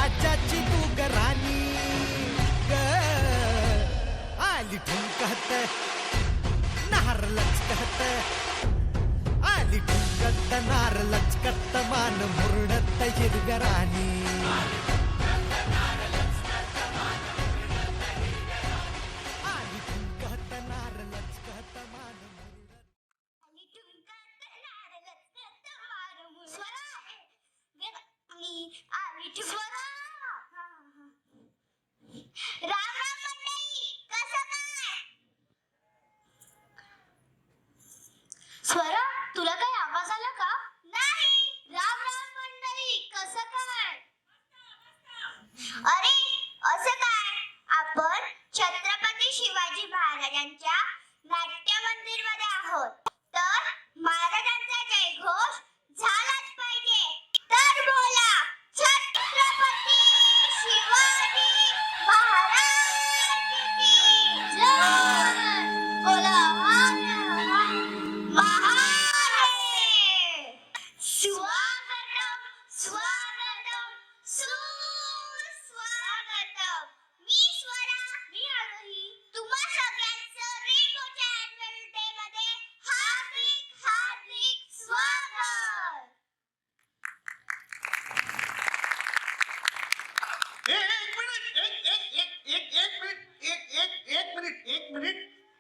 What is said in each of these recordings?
राज्याची तू ग राणी ग आली ठुमकत नार लचकत आली ठुमकत नार लचकत मान मुरडत हिरव्या राणी आली ठुमकत नार लचकत मान स्वरा, तुला काही आवाज आला का? नाही. राम राम मंडळी, कसं काय? अरे असं काय? आपण छत्रपती शिवाजी महाराजांच्या नाट्य मंदिर मध्ये आहोत, तर महाराजांचा जयघोष झालाच पाहिजे. तर बोला, छत्रपती शिवाजी महाराज की जय. बोला स्वागतम स्वागतम सुस्वागतम. मी स्वरा, मी आरोही. तुम्हा सगळ्यांचं रेनबोच्या अॅन्युअल डे मध्ये हार्दिक हार्दिक स्वागत.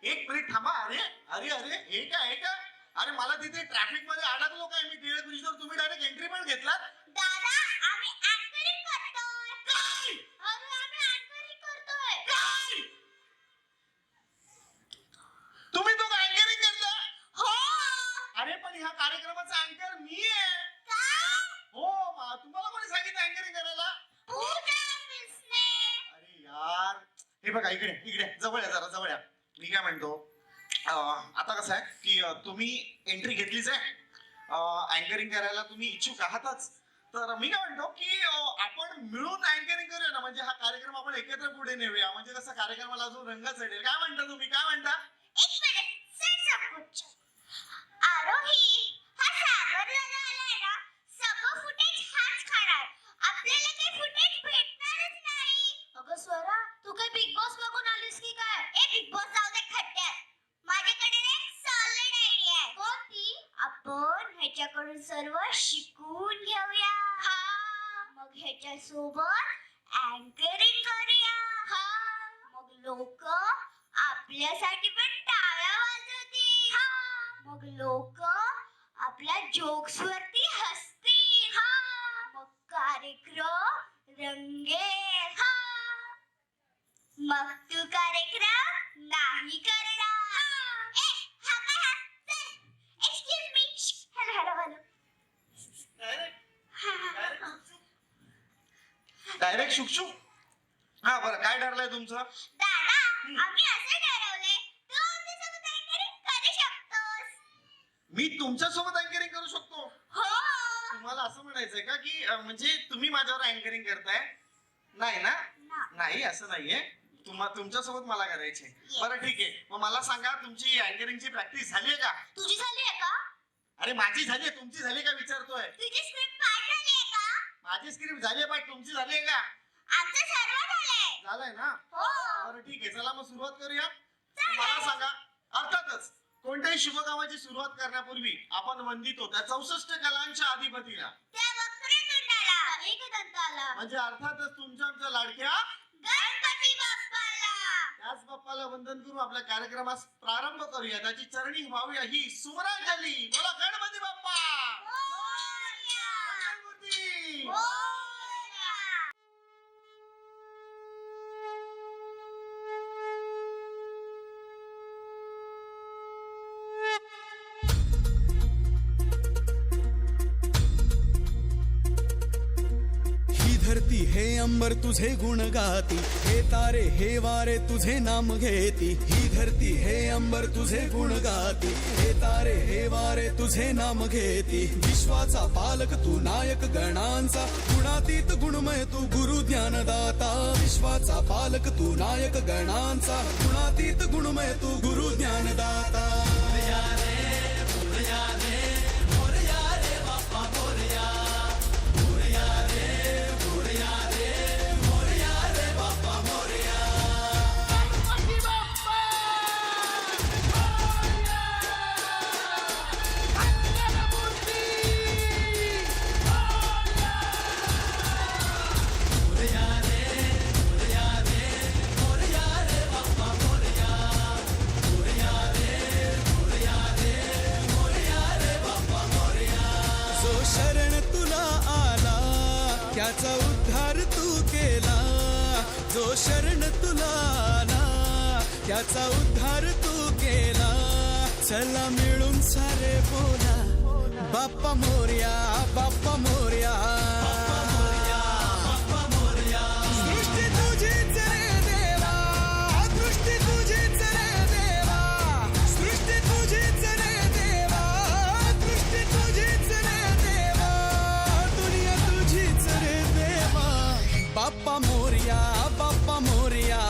एक मिनिट थांबा. अरे अरे अरे हे काय अरे मला तिथे ट्रॅफिक मध्ये अडकलो काय मी टिळक ब्रिजवर, तुम्ही डायरेक्ट एंट्री पण घेतलात. दादा, आम्ही अँकरिंग करतोय. काय अरे आम्ही अँकरिंग करतोय. काय तुम्ही तो अँकरिंग करता? हो. अरे पण ह्या कार्यक्रमाचा अँकर मी आहे. काय? हो तुम्हाला कोणी सांगितलं अँकरिंग करायला? पूजा मिसने. अरे यार हे बघा इकडे जवळ या, जरा जवळ या. मी काय म्हणतो, आता कसं आहे की तुम्ही एंट्री घेतलीच आहे, अँकरिंग करायला तुम्ही इच्छुक आहातच, तर मी काय म्हणतो की आपण मिळून अँकरिंग करूया ना. म्हणजे हा कार्यक्रम आपण एकत्र पुढे नेऊया, म्हणजे कसं कार्यक्रमाला अजून रंग चढेल. काय म्हणता तुम्ही, काय म्हणता? एक मिनिट, सर आरोही, हा सागर दादा आलाय ना, सगळं फुटेज हाच खाणार. आपल्याला काही फुटेज भेटणारच नाही. अगं स्वरा, तू काय बिग बॉस बघून आलीस की काय? ए बिग बॉस जाऊ दे खड्ड्यात. माझ्याकडे एक सॉलिड आयडिया आहे. कोणती? आपण ह्याच्याकडून सर्व शिकून घेऊया. हा. मग ह्याच्या सोबत अँकरिंग करूया. हा. मग लोक आपल्यासाठी पण टाळ्या वाजवतील. हा. मग लोक आपल्या जोक्स वरती हसतील. हा. मग कार्यक्रम रंगेल. हा. मग तू कार्यक्रम नाही करणार. ए, हा काय हा? चल. Excuse me. हॅलो. डायरेक्ट शुकशुक. हा बरं, काय ठरलंय तुमचं? दादा, आम्ही असं ठरवलंय, तू आमच्यासोबत अँकरिंग करू शकतोस. मी तुमच्या सोबत अँकरिंग करू शकतो? हो. तुम्हाला असं म्हणायचंय का की म्हणजे तुम्ही माझ्यावर अँकरिंग करताय? नाही ना? नाही, असं नाहीये. तुमच्या सोबत मला करायचे. बरं ठीक आहे, मग मला सांगा, तुमची अँकरिंगची प्रॅक्टिस झालीये का? तुझी झाली आहे का? अरे माझी झालीये, तुमची झाली का विचारतोय. तुझी स्क्रिप्ट पाठ झाली आहे का? माझी स्क्रिप्ट झालीये पण तुमची झालीये का? आमचं सर्व झालंय. झालंय ना? हो. बरं ठीक आहे, चला मग सुरुवात करूया. मला सांगा, अर्थातच कोणत्याही शुभकामाची सुरुवात करण्यापूर्वी आपण वंदितो त्या 64 कलांच्या अधिपतीला, त्या वक्रतुंडाला, एकदंताला, म्हणजे अर्थातच तुमच्या आमच्या लाडक्या गणपती बाप्पाला. त्याच बाप्पाला वंदन करून आपल्या कार्यक्रमास प्रारंभ करूया. त्याची चरणी व्हावी ही सुमरांजली. बोला गणपती बाप्पा. मोरया. मंगलमूर्ती. मोरया. धरती हे अंबर तुझे गुण गाती, हे तारे हे वारे तुझे नाम घेती. ही धरती हे अंबर तुझे गुण गाती, हे तारे हे वारे तुझे नाम घेती. विश्वाचा पालक तू नायक गणांचा, गुणातीत गुणमय तू गुरु ज्ञानदाता. विश्वाचा पालक तू नायक गणांचा, गुणातीत गुणमय तू गुरु ज्ञानदाता. मोरया रे बाप्पा मोरया, मोरया रे त्याचा उद्धार तू केला. जो शरण तुला आला त्याचा उद्धार तू केला. चला मिळून सारे बोला बाप्पा मोरया, बाप्पा मोरया. सृष्टी तुझीच रे देवा, सृष्टी तुझीच रे देवा, सृष्टी तुझीच रे देवा, सृष्टी तुझीच रे देवा, दुनिया तुझीच रे देवा. बाप्पा मोरया, बाप्पा मोरया.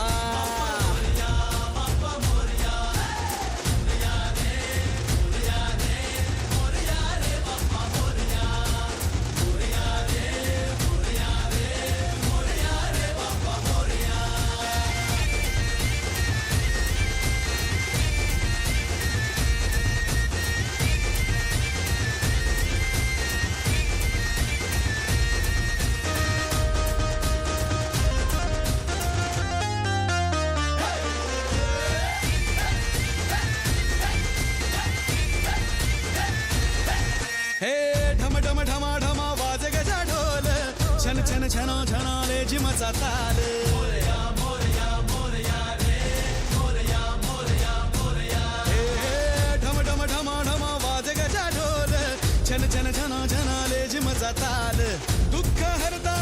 हे ढम ढम ढमा ढमा वाज गजा ढोल, छन छन छना छनाले जिमचा ताल. हे ढम ढम ढमा ढमा वाज गजा ढोल, छन छन छना छनाले जिमचा ताल. दुःख हरता